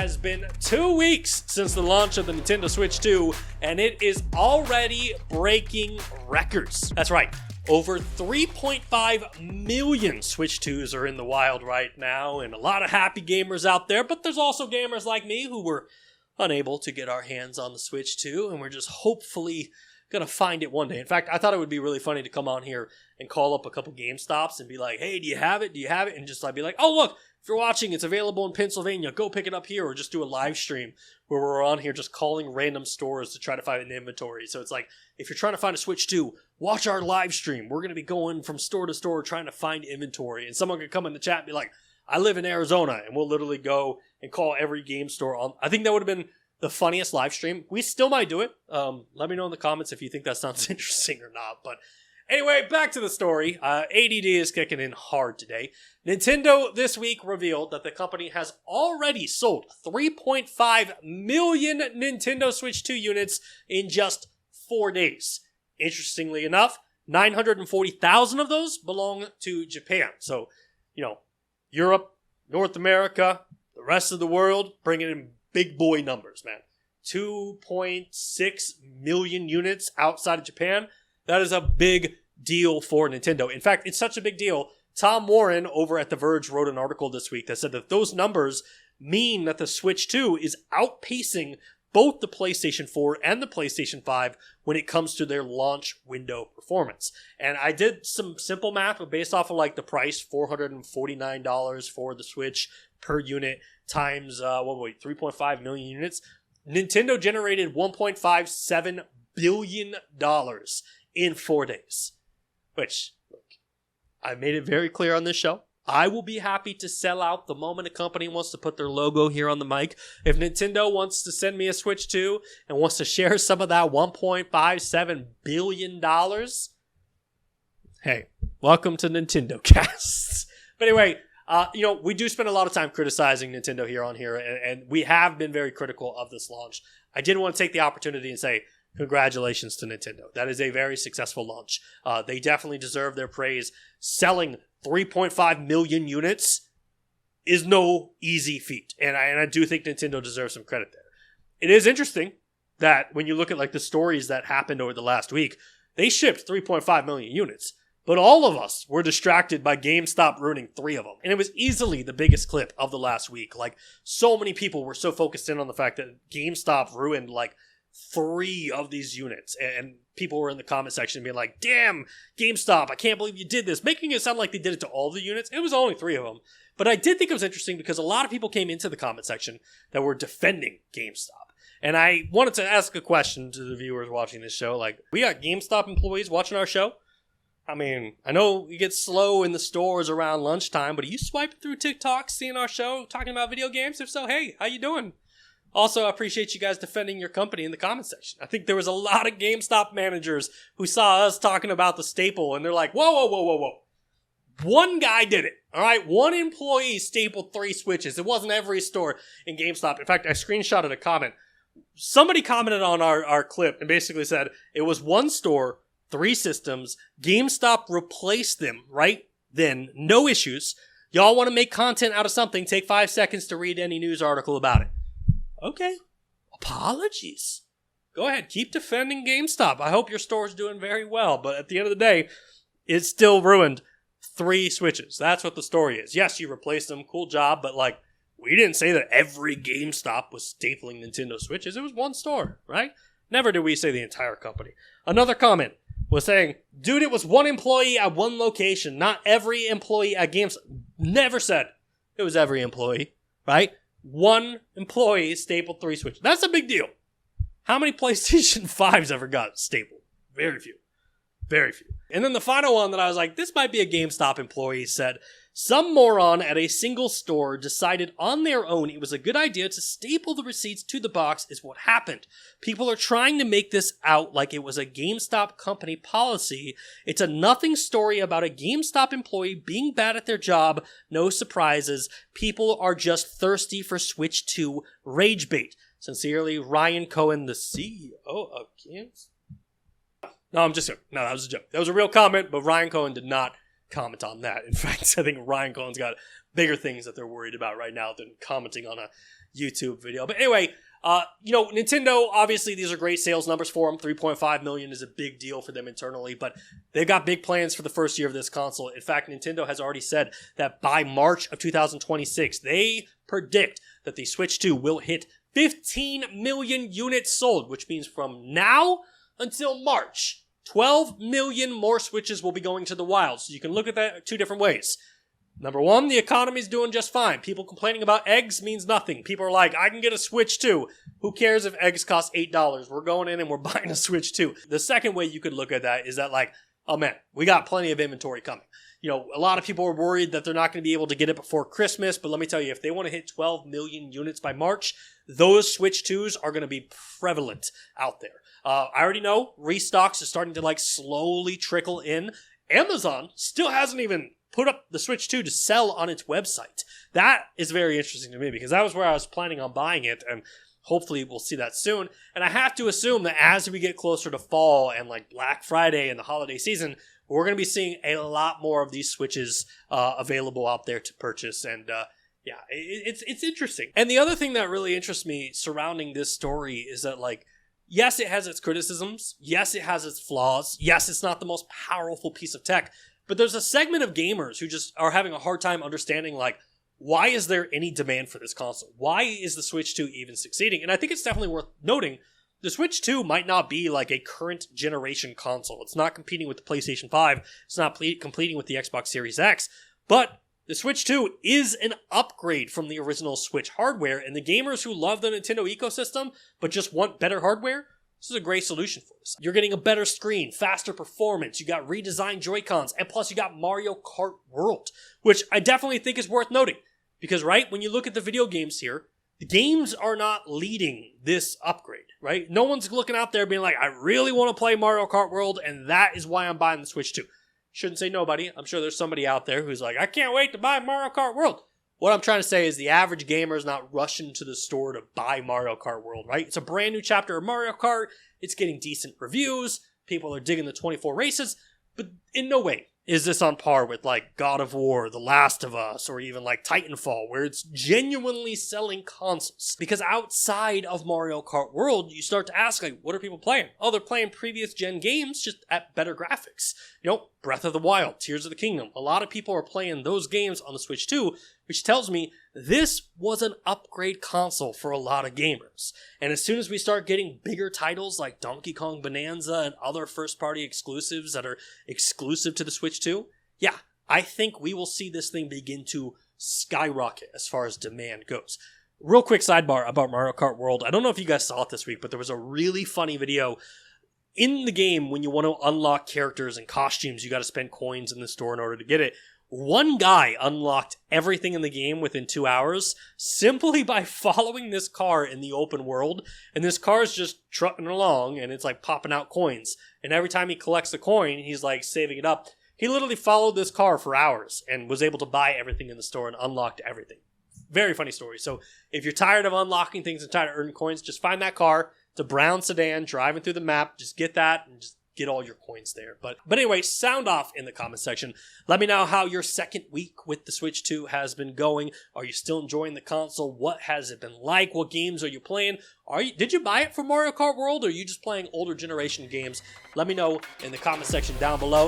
has been 2 weeks since the launch of the Nintendo Switch 2, and it is already breaking records. That's right. Over 3.5 million Switch 2s are in the wild right now, and a lot of happy gamers out there, but there's also gamers like me who were unable to get our hands on the Switch 2, and we're just hopefully gonna find it one day. In fact, I thought it would be really funny to come on here and call up a couple GameStops and be like, hey, do you have it? Do you have it? And just like be like, oh, look, if you're watching, it's available in Pennsylvania. Go pick it up here, or just do a live stream where we're on here just calling random stores to try to find an inventory. So it's like, if you're trying to find a Switch 2, watch our live stream. We're going to be going from store to store trying to find inventory. And someone could come in the chat and be like, I live in Arizona, and we'll literally go and call every game store on. I think that would have been the funniest live stream. We still might do it. Let me know in the comments if you think that sounds interesting or not. But anyway, back to the story. ADD is kicking in hard today. Nintendo this week revealed that the company has already sold 3.5 million Nintendo Switch 2 units in just 4 days. Interestingly enough, 940,000 of those belong to Japan. So, Europe, North America, the rest of the world, bringing in big boy numbers, man. 2.6 million units outside of Japan. That is a big deal for Nintendo. In fact, it's such a big deal. Tom Warren over at The Verge wrote an article this week that said that those numbers mean that the Switch 2 is outpacing both the PlayStation 4 and the PlayStation 5 when it comes to their launch window performance. And I did some simple math, but based off of like the price, $449 for the Switch per unit times 3.5 million units. Nintendo generated $1.57 billion in 4 days. Which, look, I made it very clear on this show. I will be happy to sell out the moment a company wants to put their logo here on the mic. If Nintendo wants to send me a Switch 2 and wants to share some of that $1.57 billion, hey, welcome to Nintendo Cast. But anyway, we do spend a lot of time criticizing Nintendo here, and we have been very critical of this launch. I did want to take the opportunity and say, congratulations to Nintendo. That is a very successful launch. They definitely deserve their praise. Selling 3.5 million units is no easy feat. And I do think Nintendo deserves some credit there. It is interesting that when you look at like the stories that happened over the last week, they shipped 3.5 million units. But all of us were distracted by GameStop ruining 3 of them. And it was easily the biggest clip of the last week. Like, so many people were so focused in on the fact that GameStop ruined like 3 of these units, and people were in the comment section being like, damn, GameStop, I can't believe you did this, making it sound like they did it to all the units. It was only 3 of them. But I did think it was interesting because a lot of people came into the comment section that were defending GameStop. And I wanted to ask a question to the viewers watching this show. Like, we got GameStop employees watching our show. I mean, I know you get slow in the stores around lunchtime, but are you swiping through TikTok, seeing our show, talking about video games? If so, hey, how you doing? Also, I appreciate you guys defending your company in the comment section. I think there was a lot of GameStop managers who saw us talking about the staple, and they're like, whoa. One guy did it, all right? One employee stapled 3 Switches. It wasn't every store in GameStop. In fact, I screenshotted a comment. Somebody commented on our clip and basically said it was 1 store, 3 systems. GameStop replaced them right then. No issues. Y'all want to make content out of something, take 5 seconds to read any news article about it. Okay, apologies. Go ahead, keep defending GameStop. I hope your store's doing very well, but at the end of the day, it still ruined 3 Switches. That's what the story is. Yes, you replaced them, cool job, but like, we didn't say that every GameStop was stapling Nintendo Switches. It was 1 store, right? Never did we say the entire company. Another comment was saying, dude, it was 1 employee at 1 location, not every employee at GameStop. Never said it was every employee, right? 1 employee stapled 3 Switches. That's a big deal. How many PlayStation 5s ever got stapled? Very few. Very few. And then the final one that I was like, this might be a GameStop employee said, some moron at a single store decided on their own it was a good idea to staple the receipts to the box is what happened. People are trying to make this out like it was a GameStop company policy. It's a nothing story about a GameStop employee being bad at their job. No surprises. People are just thirsty for Switch 2 rage bait. Sincerely, Ryan Cohen, the CEO of GameStop. No, I'm just joking. No, that was a joke. That was a real comment, but Ryan Cohen did not comment on that. In fact, I think Ryan Cohen's got bigger things that they're worried about right now than commenting on a YouTube video. But anyway, Nintendo, obviously these are great sales numbers for them. 3.5 million is a big deal for them internally, but they've got big plans for the first year of this console. In fact, Nintendo has already said that by March of 2026, they predict that the Switch 2 will hit 15 million units sold, which means from now until March, 12 million more Switches will be going to the wild. So you can look at that two different ways. Number one, the economy's doing just fine. People complaining about eggs means nothing. People are like, I can get a Switch 2. Who cares if eggs cost $8? We're going in and we're buying a Switch 2. The second way you could look at that is that like, oh man, we got plenty of inventory coming. A lot of people are worried that they're not going to be able to get it before Christmas, but let me tell you, if they want to hit 12 million units by March, those Switch 2s are going to be prevalent out there. I already know restocks are starting to like slowly trickle in. Amazon still hasn't even put up the Switch 2 to sell on its website. That is very interesting to me because that was where I was planning on buying it, and hopefully we'll see that soon. And I have to assume that as we get closer to fall and like Black Friday and the holiday season, we're going to be seeing a lot more of these Switches available out there to purchase. And it's interesting. And the other thing that really interests me surrounding this story is that like, yes, it has its criticisms. Yes, it has its flaws. Yes, it's not the most powerful piece of tech. But there's a segment of gamers who just are having a hard time understanding, like, why is there any demand for this console? Why is the Switch 2 even succeeding? And I think it's definitely worth noting, the Switch 2 might not be like a current generation console. It's not competing with the PlayStation 5. It's not competing with the Xbox Series X. But the Switch 2 is an upgrade from the original Switch hardware, and the gamers who love the Nintendo ecosystem but just want better hardware, this is a great solution for this. You're getting a better screen, faster performance, you got redesigned Joy-Cons, and plus you got Mario Kart World, which I definitely think is worth noting. Because, right, when you look at the video games here, the games are not leading this upgrade, right? No one's looking out there being like, I really want to play Mario Kart World, and that is why I'm buying the Switch 2. Shouldn't say nobody. I'm sure there's somebody out there who's like, I can't wait to buy Mario Kart World. What I'm trying to say is the average gamer is not rushing to the store to buy Mario Kart World, right? It's a brand new chapter of Mario Kart. It's getting decent reviews. People are digging the 24 races. But in no way is this on par with like God of War, The Last of Us, or even like Titanfall, where it's genuinely selling consoles. Because outside of Mario Kart World, you start to ask, like, what are people playing? Oh, they're playing previous gen games, just at better graphics. Breath of the Wild, Tears of the Kingdom. A lot of people are playing those games on the Switch 2, which tells me this was an upgrade console for a lot of gamers. And as soon as we start getting bigger titles like Donkey Kong Bonanza and other first-party exclusives that are exclusive to the Switch 2, yeah, I think we will see this thing begin to skyrocket as far as demand goes. Real quick sidebar about Mario Kart World. I don't know if you guys saw it this week, but there was a really funny video. In the game, when you want to unlock characters and costumes, you got to spend coins in the store in order to get it. One guy unlocked everything in the game within 2 hours simply by following this car in the open world. And this car is just trucking along and it's like popping out coins. And every time he collects a coin, he's like saving it up. He literally followed this car for hours and was able to buy everything in the store and unlocked everything. Very funny story. So if you're tired of unlocking things and tired of earning coins, just find that car. It's a brown sedan driving through the map. Just get that and just get all your coins there. But anyway, sound off in the comment section. Let me know how your second week with the Switch 2 has been going. Are you still enjoying the console? What has it been like? What games are you playing? Did you buy it for Mario Kart World, or are you just playing older generation games? Let me know in the comment section down below.